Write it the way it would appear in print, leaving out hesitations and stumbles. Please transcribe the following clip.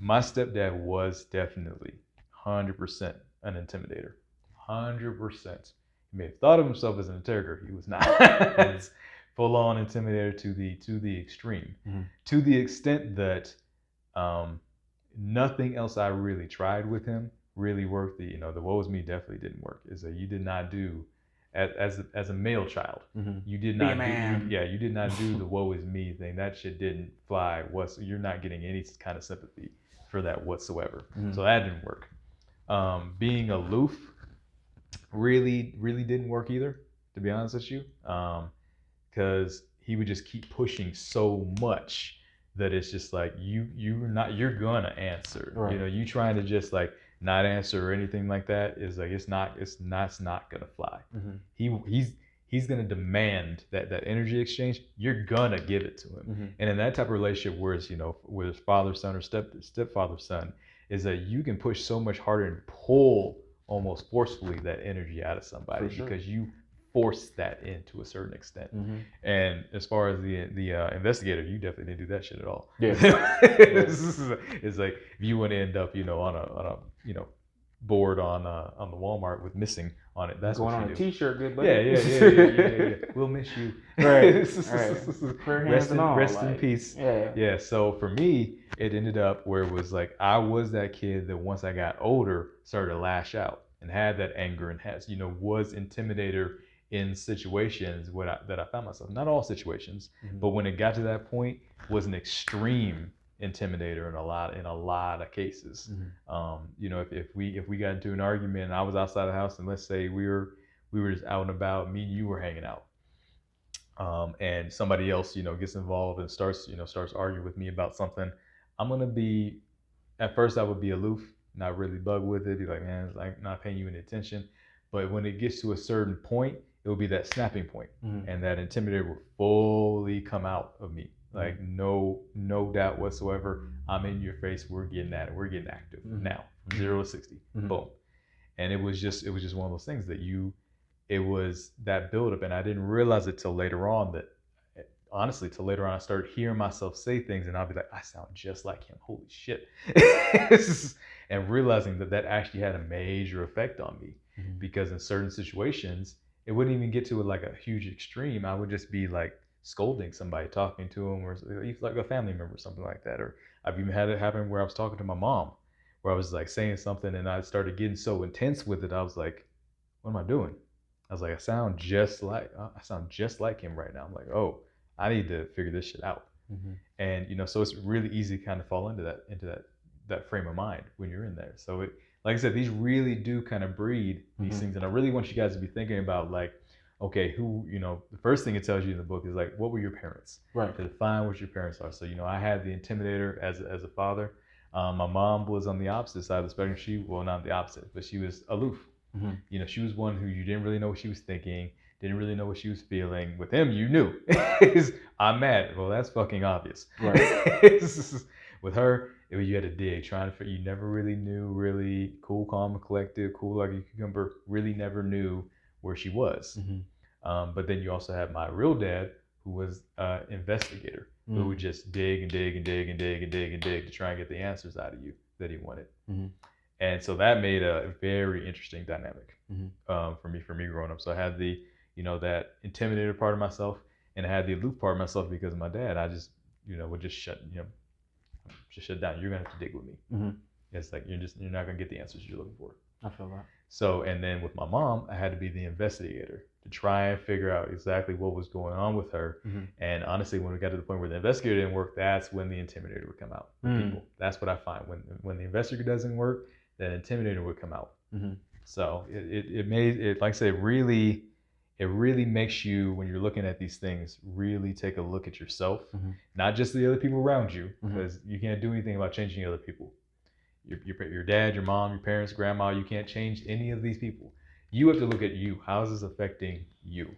My stepdad was definitely 100% an intimidator. 100%. He may have thought of himself as an interrogator. He was not. It's full on intimidator to the extreme, to the extent that um, nothing else I really tried with him really worked. The woe is me definitely didn't work. Is that you did not do as a male child. You did Be a not do man. you did not do the woe is me thing. That shit didn't fly. You're not getting any kind of sympathy for that whatsoever. So that didn't work. Being aloof really didn't work either, to be honest with you. Because he would just keep pushing so much that it's just like you're gonna answer. Right. You trying to just like not answer or anything like that is like it's not gonna fly. He's gonna demand that energy exchange. You're gonna give it to him. And in that type of relationship, where it's father son or stepfather son, is that you can push so much harder and pull almost forcefully that energy out of somebody because you force that in to a certain extent. And as far as the investigator, you definitely didn't do that shit at all. Yeah. It's like if you want to end up, on a board on the Walmart with missing on it. That's Going what on you a do. T-shirt, good buddy. Yeah. We'll miss you. Right. Prayer hands Rest and in all. rest in Like, peace. yeah. Yeah. So for me, it ended up where it was like I was that kid that once I got older started to lash out and had that anger and was intimidator in situations that I found myself. Not all situations, but when it got to that point, was an extreme intimidator in a lot of cases. If we got into an argument and I was outside the house and let's say we were just out and about, me and you were hanging out, and somebody else gets involved and starts arguing with me about something, I'm gonna be at first I would be aloof, not really bug with it, be like, man, it's like not paying you any attention. But when it gets to a certain point, it will be that snapping point, and that intimidator will fully come out of me. Like no doubt whatsoever. I'm in your face. We're getting at it. We're getting active now, from 0 to 60. Boom. And it was just one of those things that it was that buildup, and I didn't realize it till later on that honestly till later on I started hearing myself say things and I'll be like, I sound just like him. Holy shit. And realizing that actually had a major effect on me because in certain situations it wouldn't even get to like a huge extreme. I would just be like scolding somebody, talking to them, or like a family member, something like that. Or I've even had it happen where I was talking to my mom, where I was like saying something and I started getting so intense with it. I was like, what am I doing? I was like, I sound just like him right now. I'm like, oh, I need to figure this shit out. And so it's really easy to kind of fall into that frame of mind when you're in there. So like I said, these really do kind of breed these things, and I really want you guys to be thinking about like, okay, the first thing it tells you in the book is like, what were your parents? Right. To define what your parents are. So I had the intimidator as a father. My mom was on the opposite side of the spectrum. Not the opposite, but she was aloof. She was one who you didn't really know what she was thinking, didn't really know what she was feeling. With him, you knew. I'm mad. Well, that's fucking obvious. Right. With her, you had to dig, trying to figure. You never really knew, really cool, calm, and collected, cool like a cucumber. Really never knew where she was. But then you also had my real dad, who was an investigator, who would just dig and dig and dig and dig and dig and dig to try and get the answers out of you that he wanted. And so that made a very interesting dynamic for me growing up. So I had that intimidated part of myself, and I had the aloof part of myself because of my dad. I just would just shut down. You're gonna have to dig with me. It's like you're not gonna get the answers you're looking for. I feel that. So, and then with my mom, I had to be the investigator to try and figure out exactly what was going on with her. And honestly, when we got to the point where the investigator didn't work, that's when the intimidator would come out with people. That's what I find when the investigator doesn't work, then intimidator would come out. So it made it, like I said, it really makes you, when you're looking at these things, really take a look at yourself, not just the other people around you, because you can't do anything about changing other people. Your dad, your mom, your parents, grandma, you can't change any of these people. You have to look at you. How is this affecting you?